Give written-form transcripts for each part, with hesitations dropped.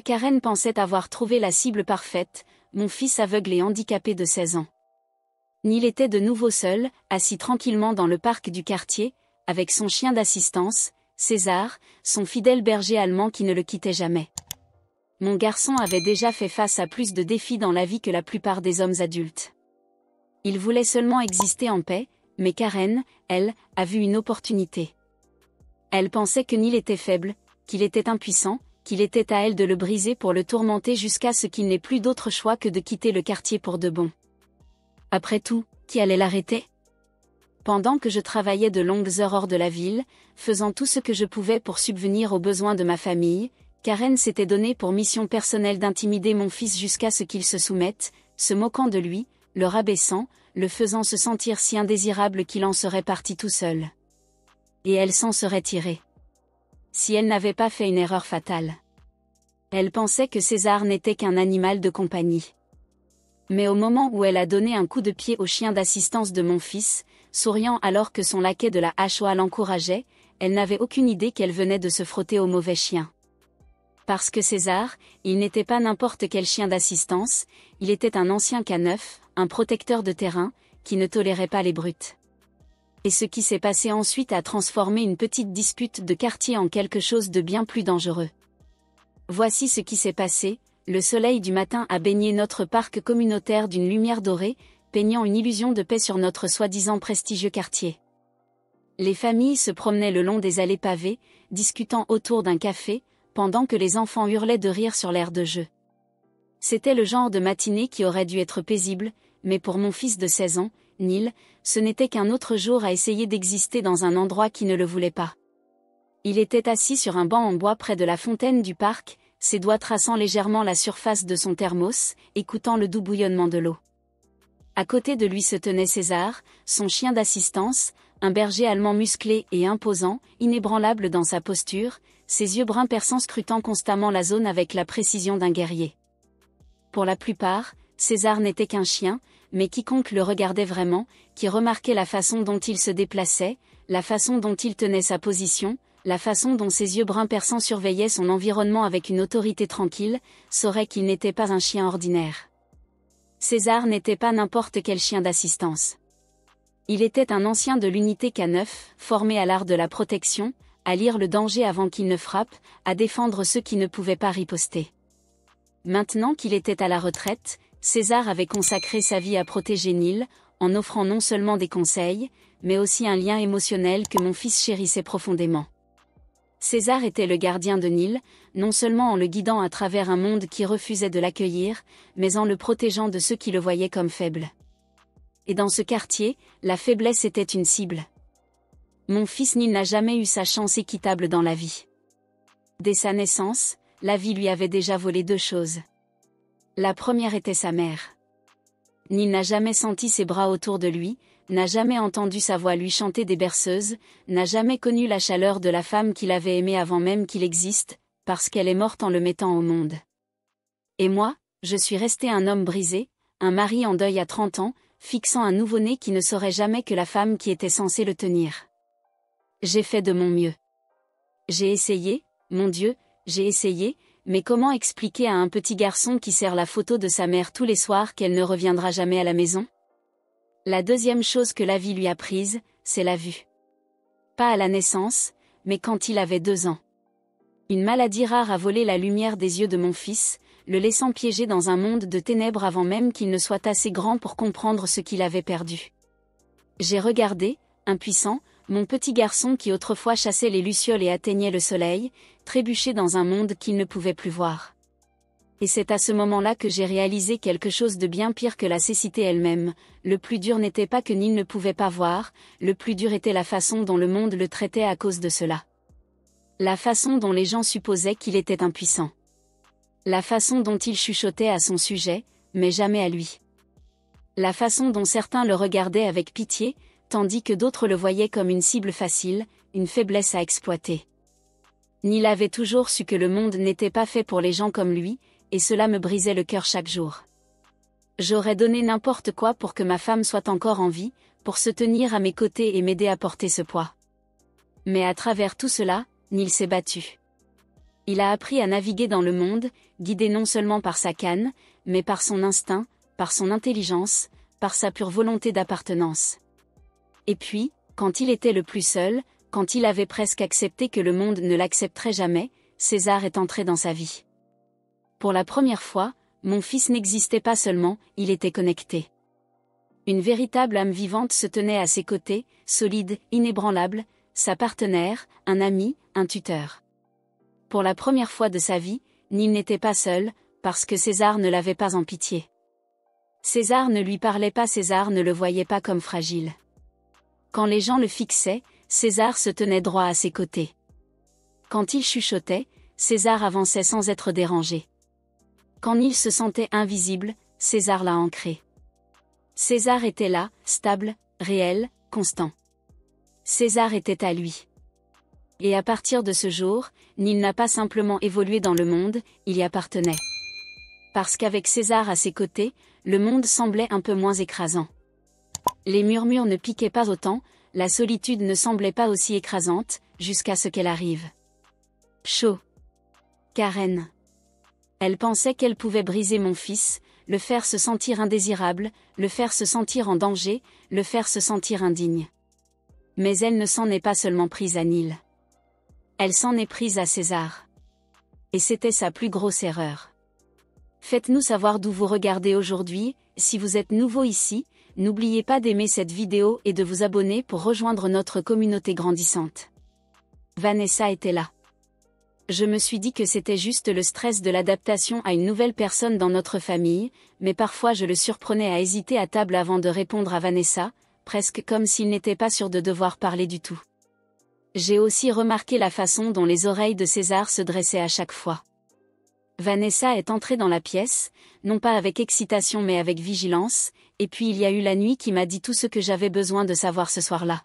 Karen pensait avoir trouvé la cible parfaite, mon fils aveugle et handicapé de 16 ans. Neil était de nouveau seul, assis tranquillement dans le parc du quartier, avec son chien d'assistance, César, son fidèle berger allemand qui ne le quittait jamais. Mon garçon avait déjà fait face à plus de défis dans la vie que la plupart des hommes adultes. Il voulait seulement exister en paix, mais Karen, elle, a vu une opportunité. Elle pensait que Neil était faible, qu'il était impuissant, qu'il était à elle de le briser pour le tourmenter jusqu'à ce qu'il n'ait plus d'autre choix que de quitter le quartier pour de bon. Après tout, qui allait l'arrêter ? Pendant que je travaillais de longues heures hors de la ville, faisant tout ce que je pouvais pour subvenir aux besoins de ma famille, Karen s'était donné pour mission personnelle d'intimider mon fils jusqu'à ce qu'il se soumette, se moquant de lui, le rabaissant, le faisant se sentir si indésirable qu'il en serait parti tout seul. Et elle s'en serait tirée. Si elle n'avait pas fait une erreur fatale. Elle pensait que César n'était qu'un animal de compagnie. Mais au moment où elle a donné un coup de pied au chien d'assistance de mon fils, souriant alors que son laquais de la HOA l'encourageait, elle n'avait aucune idée qu'elle venait de se frotter au mauvais chien. Parce que César, il n'était pas n'importe quel chien d'assistance, il était un ancien K9, un protecteur de terrain, qui ne tolérait pas les brutes. Et ce qui s'est passé ensuite a transformé une petite dispute de quartier en quelque chose de bien plus dangereux. Voici ce qui s'est passé, le soleil du matin a baigné notre parc communautaire d'une lumière dorée, peignant une illusion de paix sur notre soi-disant prestigieux quartier. Les familles se promenaient le long des allées pavées, discutant autour d'un café, pendant que les enfants hurlaient de rire sur l'aire de jeu. C'était le genre de matinée qui aurait dû être paisible, mais pour mon fils de 16 ans, Neil, ce n'était qu'un autre jour à essayer d'exister dans un endroit qui ne le voulait pas. Il était assis sur un banc en bois près de la fontaine du parc, ses doigts traçant légèrement la surface de son thermos, écoutant le doux bouillonnement de l'eau. À côté de lui se tenait César, son chien d'assistance, un berger allemand musclé et imposant, inébranlable dans sa posture, ses yeux bruns perçants scrutant constamment la zone avec la précision d'un guerrier. Pour la plupart, César n'était qu'un chien, mais quiconque le regardait vraiment, qui remarquait la façon dont il se déplaçait, la façon dont il tenait sa position, la façon dont ses yeux bruns perçants surveillaient son environnement avec une autorité tranquille, saurait qu'il n'était pas un chien ordinaire. César n'était pas n'importe quel chien d'assistance. Il était un ancien de l'unité K9, formé à l'art de la protection, à lire le danger avant qu'il ne frappe, à défendre ceux qui ne pouvaient pas riposter. Maintenant qu'il était à la retraite, César avait consacré sa vie à protéger Neil, en offrant non seulement des conseils, mais aussi un lien émotionnel que mon fils chérissait profondément. César était le gardien de Neil, non seulement en le guidant à travers un monde qui refusait de l'accueillir, mais en le protégeant de ceux qui le voyaient comme faible. Et dans ce quartier, la faiblesse était une cible. Mon fils Neil n'a jamais eu sa chance équitable dans la vie. Dès sa naissance, la vie lui avait déjà volé 2 choses. La première était sa mère. Neil n'a jamais senti ses bras autour de lui, n'a jamais entendu sa voix lui chanter des berceuses, n'a jamais connu la chaleur de la femme qu'il avait aimée avant même qu'il existe, parce qu'elle est morte en le mettant au monde. Et moi, je suis resté un homme brisé, un mari en deuil à 30 ans, fixant un nouveau-né qui ne saurait jamais que la femme qui était censée le tenir. J'ai fait de mon mieux. J'ai essayé, mon Dieu, j'ai essayé, mais comment expliquer à un petit garçon qui serre la photo de sa mère tous les soirs qu'elle ne reviendra jamais à la maison ? La deuxième chose que la vie lui a prise, c'est la vue. Pas à la naissance, mais quand il avait 2 ans. Une maladie rare a volé la lumière des yeux de mon fils, le laissant piégé dans un monde de ténèbres avant même qu'il ne soit assez grand pour comprendre ce qu'il avait perdu. J'ai regardé, impuissant, mon petit garçon qui autrefois chassait les lucioles et atteignait le soleil, trébucher dans un monde qu'il ne pouvait plus voir. Et c'est à ce moment-là que j'ai réalisé quelque chose de bien pire que la cécité elle-même. Le plus dur n'était pas que Neil ne pouvait pas voir, le plus dur était la façon dont le monde le traitait à cause de cela. La façon dont les gens supposaient qu'il était impuissant. La façon dont ils chuchotaient à son sujet, mais jamais à lui. La façon dont certains le regardaient avec pitié, tandis que d'autres le voyaient comme une cible facile, une faiblesse à exploiter. Neil avait toujours su que le monde n'était pas fait pour les gens comme lui, et cela me brisait le cœur chaque jour. J'aurais donné n'importe quoi pour que ma femme soit encore en vie, pour se tenir à mes côtés et m'aider à porter ce poids. Mais à travers tout cela, Neil s'est battu. Il a appris à naviguer dans le monde, guidé non seulement par sa canne, mais par son instinct, par son intelligence, par sa pure volonté d'appartenance. Et puis, quand il était le plus seul, quand il avait presque accepté que le monde ne l'accepterait jamais, César est entré dans sa vie. Pour la première fois, mon fils n'existait pas seulement, il était connecté. Une véritable âme vivante se tenait à ses côtés, solide, inébranlable, sa partenaire, un ami, un tuteur. Pour la première fois de sa vie, Neil n'était pas seul, parce que César ne l'avait pas en pitié. César ne lui parlait pas, César ne le voyait pas comme fragile. Quand les gens le fixaient, César se tenait droit à ses côtés. Quand il chuchotait, César avançait sans être dérangé. Quand Neil se sentait invisible, César l'a ancré. César était là, stable, réel, constant. César était à lui. Et à partir de ce jour, Neil n'a pas simplement évolué dans le monde, il y appartenait. Parce qu'avec César à ses côtés, le monde semblait un peu moins écrasant. Les murmures ne piquaient pas autant, la solitude ne semblait pas aussi écrasante, jusqu'à ce qu'elle arrive. Chaud. Karen. Elle pensait qu'elle pouvait briser mon fils, le faire se sentir indésirable, le faire se sentir en danger, le faire se sentir indigne. Mais elle ne s'en est pas seulement prise à Neil. Elle s'en est prise à César. Et c'était sa plus grosse erreur. Faites-nous savoir d'où vous regardez aujourd'hui, si vous êtes nouveau ici, n'oubliez pas d'aimer cette vidéo et de vous abonner pour rejoindre notre communauté grandissante. Vanessa était là. Je me suis dit que c'était juste le stress de l'adaptation à une nouvelle personne dans notre famille, mais parfois je le surprenais à hésiter à table avant de répondre à Vanessa, presque comme s'il n'était pas sûr de devoir parler du tout. J'ai aussi remarqué la façon dont les oreilles de César se dressaient à chaque fois. Vanessa est entrée dans la pièce, non pas avec excitation mais avec vigilance, et puis il y a eu la nuit qui m'a dit tout ce que j'avais besoin de savoir ce soir-là.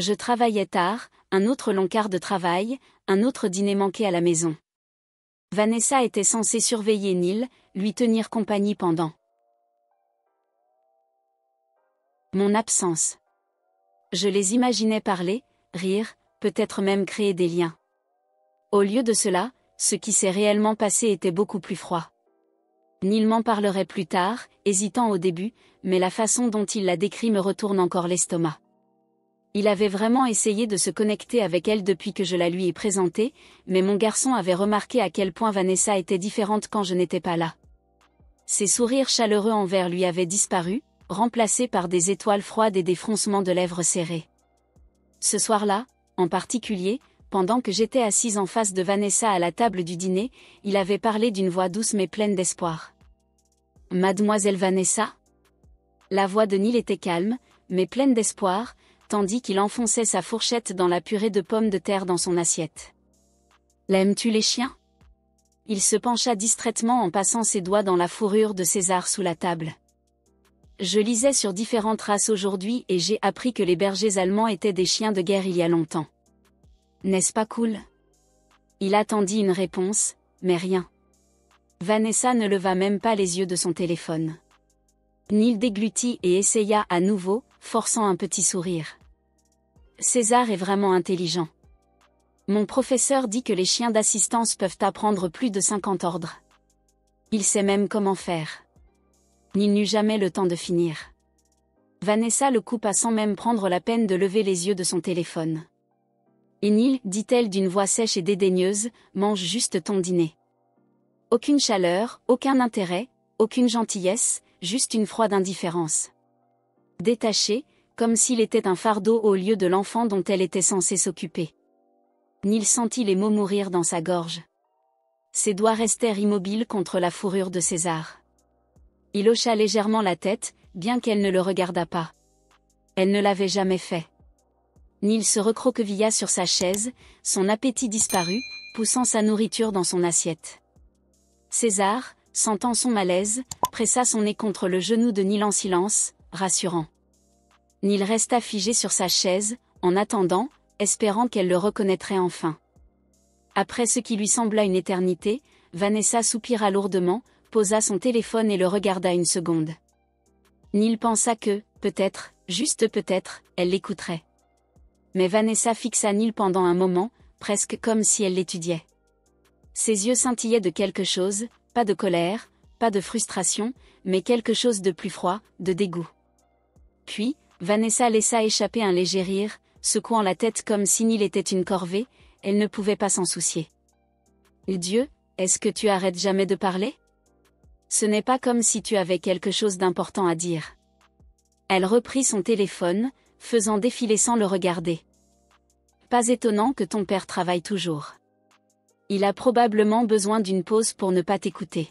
Je travaillais tard, un autre long quart de travail, un autre dîner manqué à la maison. Vanessa était censée surveiller Neil, lui tenir compagnie pendant mon absence. Je les imaginais parler, rire, peut-être même créer des liens. Au lieu de cela, ce qui s'est réellement passé était beaucoup plus froid. Neil m'en parlerait plus tard, hésitant au début, mais la façon dont il l'a décrit me retourne encore l'estomac. Il avait vraiment essayé de se connecter avec elle depuis que je la lui ai présentée, mais mon garçon avait remarqué à quel point Vanessa était différente quand je n'étais pas là. Ses sourires chaleureux envers lui avaient disparu, remplacés par des étoiles froides et des froncements de lèvres serrés. Ce soir-là, en particulier, pendant que j'étais assise en face de Vanessa à la table du dîner, il avait parlé d'une voix douce mais pleine d'espoir. « Mademoiselle Vanessa ?» La voix de Neil était calme, mais pleine d'espoir, tandis qu'il enfonçait sa fourchette dans la purée de pommes de terre dans son assiette. « L'aimes-tu les chiens ?» Il se pencha distraitement en passant ses doigts dans la fourrure de César sous la table. Je lisais sur différentes races aujourd'hui et j'ai appris que les bergers allemands étaient des chiens de guerre il y a longtemps. N'est-ce pas cool? Il attendit une réponse, mais rien. Vanessa ne leva même pas les yeux de son téléphone. Neil déglutit et essaya à nouveau, forçant un petit sourire. César est vraiment intelligent. Mon professeur dit que les chiens d'assistance peuvent apprendre plus de 50 ordres. Il sait même comment faire. Neil n'eut jamais le temps de finir. Vanessa le coupa sans même prendre la peine de lever les yeux de son téléphone. Et Neil, dit-elle d'une voix sèche et dédaigneuse, mange juste ton dîner. Aucune chaleur, aucun intérêt, aucune gentillesse, juste une froide indifférence. Détaché, comme s'il était un fardeau au lieu de l'enfant dont elle était censée s'occuper. Neil sentit les mots mourir dans sa gorge. Ses doigts restèrent immobiles contre la fourrure de César. Il hocha légèrement la tête, bien qu'elle ne le regardât pas. Elle ne l'avait jamais fait. Neil se recroquevilla sur sa chaise, son appétit disparut, poussant sa nourriture dans son assiette. César, sentant son malaise, pressa son nez contre le genou de Neil en silence, rassurant. Neil resta figé sur sa chaise, en attendant, espérant qu'elle le reconnaîtrait enfin. Après ce qui lui sembla une éternité, Vanessa soupira lourdement, posa son téléphone et le regarda une seconde. Neil pensa que, peut-être, juste peut-être, elle l'écouterait. Mais Vanessa fixa Neil pendant un moment, presque comme si elle l'étudiait. Ses yeux scintillaient de quelque chose, pas de colère, pas de frustration, mais quelque chose de plus froid, de dégoût. Puis, Vanessa laissa échapper un léger rire, secouant la tête comme si Neil était une corvée, elle ne pouvait pas s'en soucier. Dieu, est-ce que tu arrêtes jamais de parler? Ce n'est pas comme si tu avais quelque chose d'important à dire. Elle reprit son téléphone, faisant défiler sans le regarder. Pas étonnant que ton père travaille toujours. Il a probablement besoin d'une pause pour ne pas t'écouter.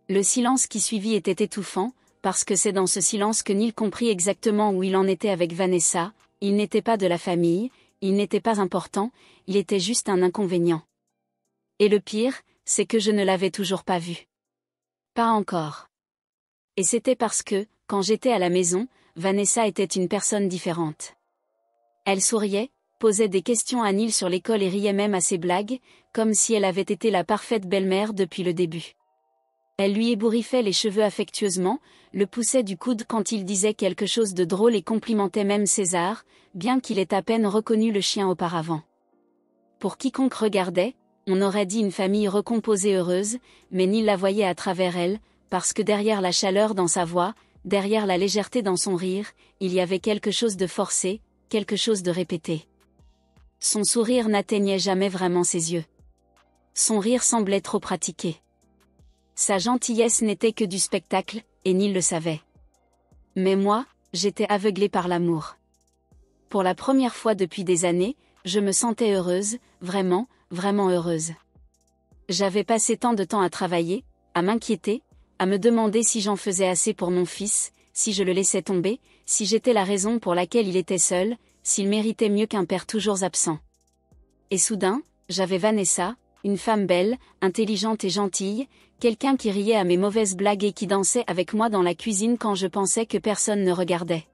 Le silence qui suivit était étouffant, parce que c'est dans ce silence que Neil comprit exactement où il en était avec Vanessa. Il n'était pas de la famille, il n'était pas important, il était juste un inconvénient. Et le pire, c'est que je ne l'avais toujours pas vu. Pas encore. Et c'était parce que, quand j'étais à la maison, Vanessa était une personne différente. Elle souriait, posait des questions à Neil sur l'école et riait même à ses blagues, comme si elle avait été la parfaite belle-mère depuis le début. Elle lui ébouriffait les cheveux affectueusement, le poussait du coude quand il disait quelque chose de drôle et complimentait même César, bien qu'il ait à peine reconnu le chien auparavant. Pour quiconque regardait, on aurait dit une famille recomposée heureuse, mais Neil la voyait à travers elle, parce que derrière la chaleur dans sa voix, derrière la légèreté dans son rire, il y avait quelque chose de forcé, quelque chose de répété. Son sourire n'atteignait jamais vraiment ses yeux. Son rire semblait trop pratiqué. Sa gentillesse n'était que du spectacle, et Neil le savait. Mais moi, j'étais aveuglée par l'amour. Pour la première fois depuis des années, je me sentais heureuse, vraiment, vraiment heureuse. J'avais passé tant de temps à travailler, à m'inquiéter, à me demander si j'en faisais assez pour mon fils, si je le laissais tomber, si j'étais la raison pour laquelle il était seul, s'il méritait mieux qu'un père toujours absent. Et soudain, j'avais Vanessa, une femme belle, intelligente et gentille, quelqu'un qui riait à mes mauvaises blagues et qui dansait avec moi dans la cuisine quand je pensais que personne ne regardait.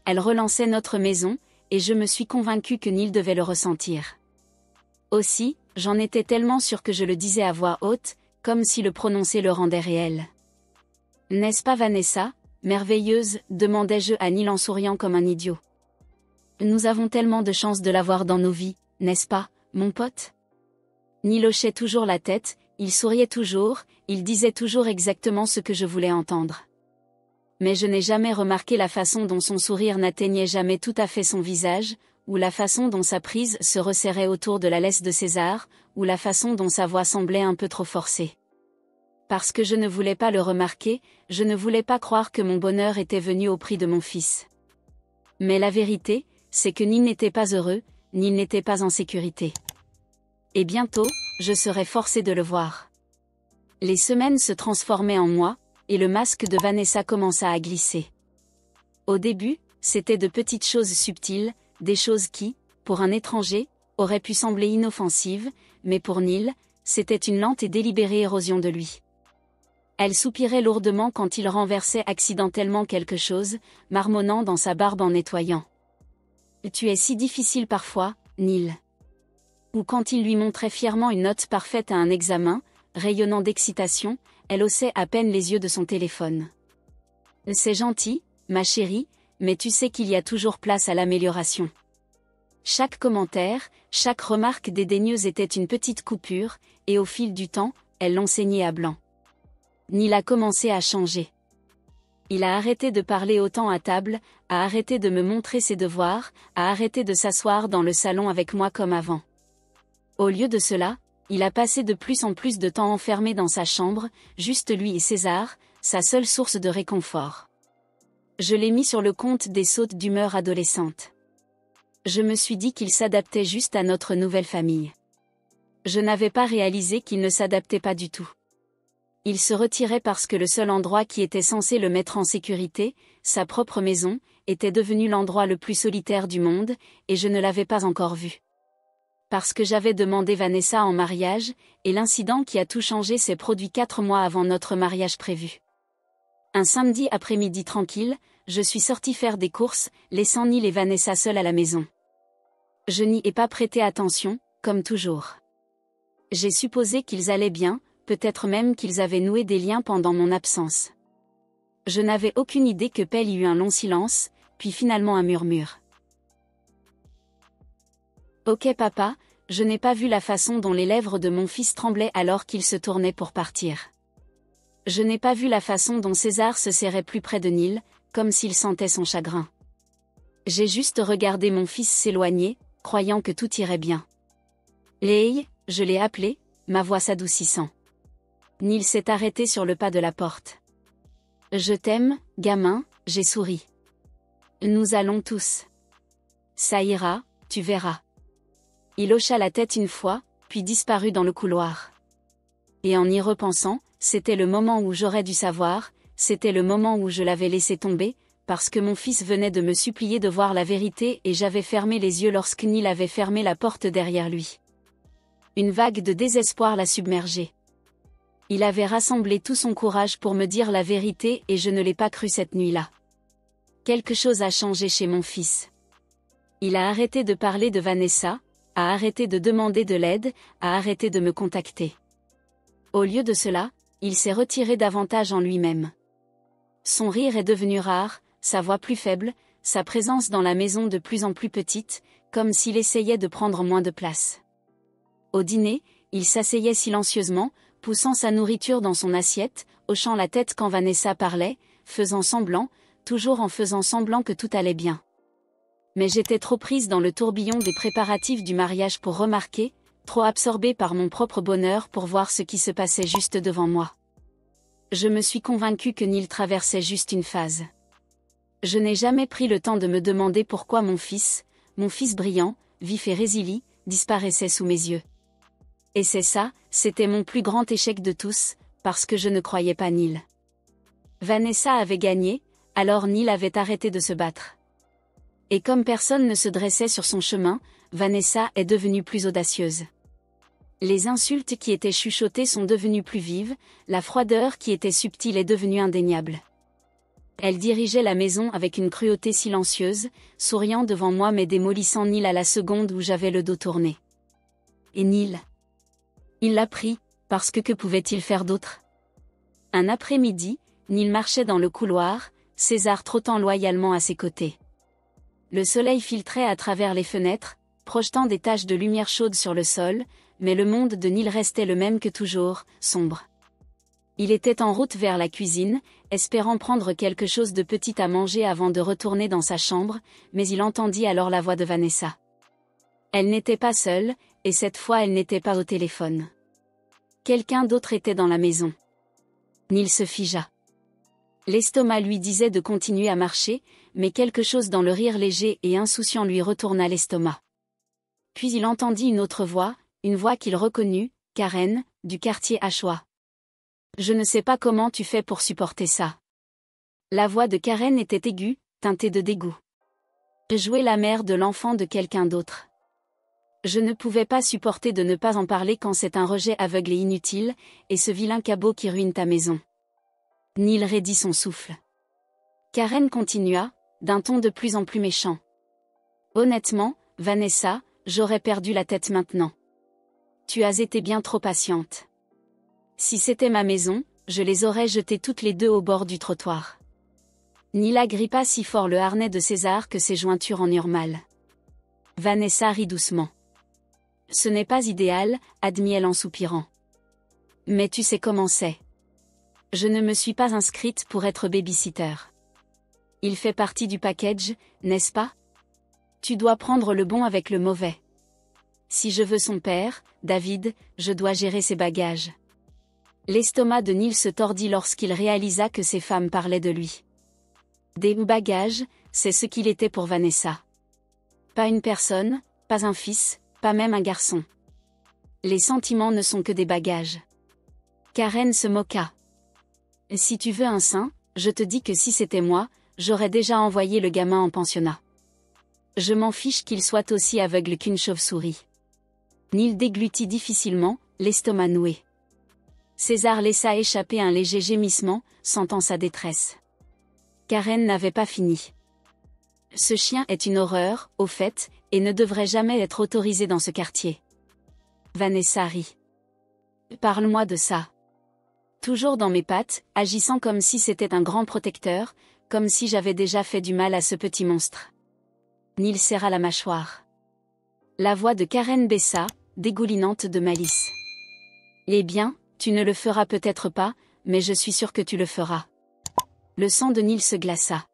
Elle relançait notre maison, et je me suis convaincue que Neil devait le ressentir. Aussi, j'en étais tellement sûre que je le disais à voix haute, comme si le prononcer le rendait réel. « N'est-ce pas Vanessa, merveilleuse ?» demandai-je à Neil en souriant comme un idiot. « Nous avons tellement de chance de l'avoir dans nos vies, n'est-ce pas, mon pote ?» Neil hochait toujours la tête, il souriait toujours, il disait toujours exactement ce que je voulais entendre. Mais je n'ai jamais remarqué la façon dont son sourire n'atteignait jamais tout à fait son visage, ou la façon dont sa prise se resserrait autour de la laisse de César, ou la façon dont sa voix semblait un peu trop forcée. Parce que je ne voulais pas le remarquer, je ne voulais pas croire que mon bonheur était venu au prix de mon fils. Mais la vérité, c'est que Neil n'était pas heureux, Neil n'était pas en sécurité. Et bientôt, je serais forcée de le voir. Les semaines se transformaient en mois, et le masque de Vanessa commença à glisser. Au début, c'était de petites choses subtiles, des choses qui, pour un étranger, auraient pu sembler inoffensives, mais pour Neil, c'était une lente et délibérée érosion de lui. Elle soupirait lourdement quand il renversait accidentellement quelque chose, marmonnant dans sa barbe en nettoyant. « Tu es si difficile parfois, Neil. » Ou quand il lui montrait fièrement une note parfaite à un examen, rayonnant d'excitation, elle haussait à peine les yeux de son téléphone. « C'est gentil, ma chérie, mais tu sais qu'il y a toujours place à l'amélioration. » Chaque commentaire, chaque remarque dédaigneuse était une petite coupure, et au fil du temps, elle l'enseignait à blanc. Neil a commencé à changer. Il a arrêté de parler autant à table, a arrêté de me montrer ses devoirs, a arrêté de s'asseoir dans le salon avec moi comme avant. Au lieu de cela, il a passé de plus en plus de temps enfermé dans sa chambre, juste lui et César, sa seule source de réconfort. Je l'ai mis sur le compte des sautes d'humeur adolescentes. Je me suis dit qu'il s'adaptait juste à notre nouvelle famille. Je n'avais pas réalisé qu'il ne s'adaptait pas du tout. Il se retirait parce que le seul endroit qui était censé le mettre en sécurité, sa propre maison, était devenu l'endroit le plus solitaire du monde, et je ne l'avais pas encore vu. Parce que j'avais demandé Vanessa en mariage, et l'incident qui a tout changé s'est produit 4 mois avant notre mariage prévu. Un samedi après-midi tranquille, je suis sortie faire des courses, laissant Neil et Vanessa seuls à la maison. Je n'y ai pas prêté attention, comme toujours. J'ai supposé qu'ils allaient bien, peut-être même qu'ils avaient noué des liens pendant mon absence. Je n'avais aucune idée que Pelle y eut un long silence, puis finalement un murmure. « Ok papa, je n'ai pas vu la façon dont les lèvres de mon fils tremblaient alors qu'il se tournait pour partir. Je n'ai pas vu la façon dont César se serrait plus près de Neil, comme s'il sentait son chagrin. J'ai juste regardé mon fils s'éloigner, croyant que tout irait bien. Léi, je l'ai appelé, ma voix s'adoucissant. Neil s'est arrêté sur le pas de la porte. Je t'aime, gamin, j'ai souri. Nous allons tous. Ça ira, tu verras. Il hocha la tête une fois, puis disparut dans le couloir. Et en y repensant, c'était le moment où j'aurais dû savoir, c'était le moment où je l'avais laissé tomber, parce que mon fils venait de me supplier de voir la vérité et j'avais fermé les yeux lorsque Neil avait fermé la porte derrière lui. Une vague de désespoir l'a submergé. Il avait rassemblé tout son courage pour me dire la vérité et je ne l'ai pas cru cette nuit-là. Quelque chose a changé chez mon fils. Il a arrêté de parler de Vanessa, a arrêté de demander de l'aide, a arrêté de me contacter. Au lieu de cela, il s'est retiré davantage en lui-même. Son rire est devenu rare, sa voix plus faible, sa présence dans la maison de plus en plus petite, comme s'il essayait de prendre moins de place. Au dîner, il s'asseyait silencieusement, poussant sa nourriture dans son assiette, hochant la tête quand Vanessa parlait, faisant semblant, toujours en faisant semblant que tout allait bien. Mais j'étais trop prise dans le tourbillon des préparatifs du mariage pour remarquer, trop absorbée par mon propre bonheur pour voir ce qui se passait juste devant moi. Je me suis convaincue que Neil traversait juste une phase. Je n'ai jamais pris le temps de me demander pourquoi mon fils brillant, vif et résilient, disparaissait sous mes yeux. Et c'est ça, c'était mon plus grand échec de tous, parce que je ne croyais pas Neil. Vanessa avait gagné, alors Neil avait arrêté de se battre. Et comme personne ne se dressait sur son chemin, Vanessa est devenue plus audacieuse. Les insultes qui étaient chuchotées sont devenues plus vives, la froideur qui était subtile est devenue indéniable. Elle dirigeait la maison avec une cruauté silencieuse, souriant devant moi mais démolissant Neil à la seconde où j'avais le dos tourné. Et Neil? Il l'a pris, parce que pouvait-il faire d'autre? Un après-midi, Neil marchait dans le couloir, César trottant loyalement à ses côtés. Le soleil filtrait à travers les fenêtres, projetant des taches de lumière chaude sur le sol, mais le monde de Neil restait le même que toujours, sombre. Il était en route vers la cuisine, espérant prendre quelque chose de petit à manger avant de retourner dans sa chambre, mais il entendit alors la voix de Vanessa. Elle n'était pas seule, et cette fois elle n'était pas au téléphone. Quelqu'un d'autre était dans la maison. Neil se figea. L'estomac lui disait de continuer à marcher, mais quelque chose dans le rire léger et insouciant lui retourna l'estomac. Puis il entendit une autre voix, une voix qu'il reconnut, Karen, du quartier Achois. Je ne sais pas comment tu fais pour supporter ça. La voix de Karen était aiguë, teintée de dégoût. Jouer la mère de l'enfant de quelqu'un d'autre. Je ne pouvais pas supporter de ne pas en parler quand c'est un rejet aveugle et inutile, et ce vilain cabot qui ruine ta maison. Neil raidit son souffle. Karen continua, d'un ton de plus en plus méchant. Honnêtement, Vanessa, j'aurais perdu la tête maintenant. Tu as été bien trop patiente. Si c'était ma maison, je les aurais jetées toutes les deux au bord du trottoir. Neil agrippa si fort le harnais de César que ses jointures en eurent mal. Vanessa rit doucement. Ce n'est pas idéal, admit-elle en soupirant. Mais tu sais comment c'est. Je ne me suis pas inscrite pour être babysitter. Il fait partie du package, n'est-ce pas? Tu dois prendre le bon avec le mauvais. Si je veux son père, David, je dois gérer ses bagages. L'estomac de Neil se tordit lorsqu'il réalisa que ces femmes parlaient de lui. Des bagages, c'est ce qu'il était pour Vanessa. Pas une personne, pas un fils, pas même un garçon. Les sentiments ne sont que des bagages. Karen se moqua. Si tu veux un sein, je te dis que si c'était moi, j'aurais déjà envoyé le gamin en pensionnat. Je m'en fiche qu'il soit aussi aveugle qu'une chauve-souris. Neil déglutit difficilement, l'estomac noué. César laissa échapper un léger gémissement, sentant sa détresse. Karen n'avait pas fini. Ce chien est une horreur, au fait, et ne devrait jamais être autorisé dans ce quartier. Vanessa rit. Parle-moi de ça. Toujours dans mes pattes, agissant comme si c'était un grand protecteur, comme si j'avais déjà fait du mal à ce petit monstre. Neil serra la mâchoire. La voix de Karen baissa, dégoulinante de malice. Eh bien, tu ne le feras peut-être pas, mais je suis sûre que tu le feras. Le sang de Neil se glaça.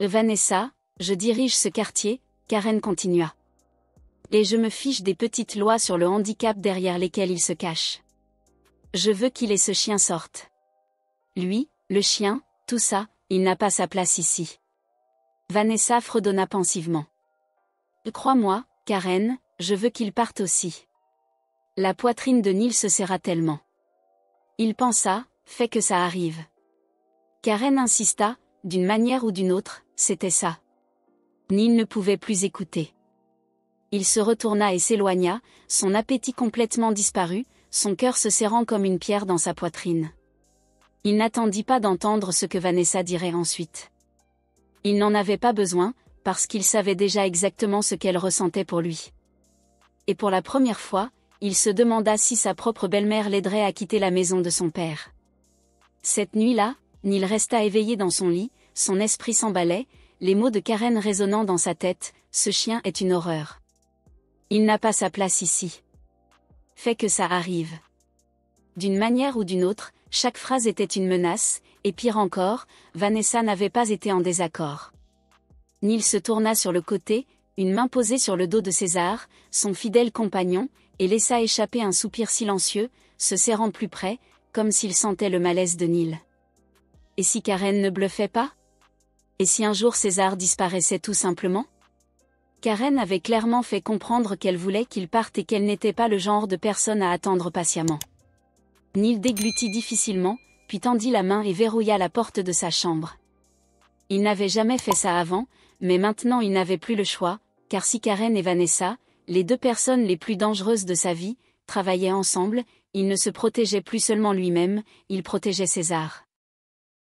Vanessa, je dirige ce quartier, Karen continua. Et je me fiche des petites lois sur le handicap derrière lesquelles il se cache. Je veux qu'il et ce chien sortent. Lui, le chien, tout ça, il n'a pas sa place ici. Vanessa fredonna pensivement. Crois-moi, Karen, je veux qu'il parte aussi. La poitrine de Neil se serra tellement. Il pensa, fais que ça arrive. Karen insista, d'une manière ou d'une autre, c'était ça. Neil ne pouvait plus écouter. Il se retourna et s'éloigna, son appétit complètement disparu, son cœur se serrant comme une pierre dans sa poitrine. Il n'attendit pas d'entendre ce que Vanessa dirait ensuite. Il n'en avait pas besoin, parce qu'il savait déjà exactement ce qu'elle ressentait pour lui. Et pour la première fois, il se demanda si sa propre belle-mère l'aiderait à quitter la maison de son père. Cette nuit-là, Neil resta éveillé dans son lit, son esprit s'emballait, les mots de Karen résonnant dans sa tête, ce chien est une horreur. Il n'a pas sa place ici. Fais que ça arrive. D'une manière ou d'une autre, chaque phrase était une menace, et pire encore, Vanessa n'avait pas été en désaccord. Neil se tourna sur le côté, une main posée sur le dos de César, son fidèle compagnon, et laissa échapper un soupir silencieux, se serrant plus près, comme s'il sentait le malaise de Neil. Et si Karen ne bluffait pas? Et si un jour César disparaissait tout simplement? Karen avait clairement fait comprendre qu'elle voulait qu'il parte et qu'elle n'était pas le genre de personne à attendre patiemment. Neil déglutit difficilement, puis tendit la main et verrouilla la porte de sa chambre. Il n'avait jamais fait ça avant, mais maintenant il n'avait plus le choix, car si Karen et Vanessa, les deux personnes les plus dangereuses de sa vie, travaillaient ensemble, il ne se protégeait plus seulement lui-même, il protégeait César.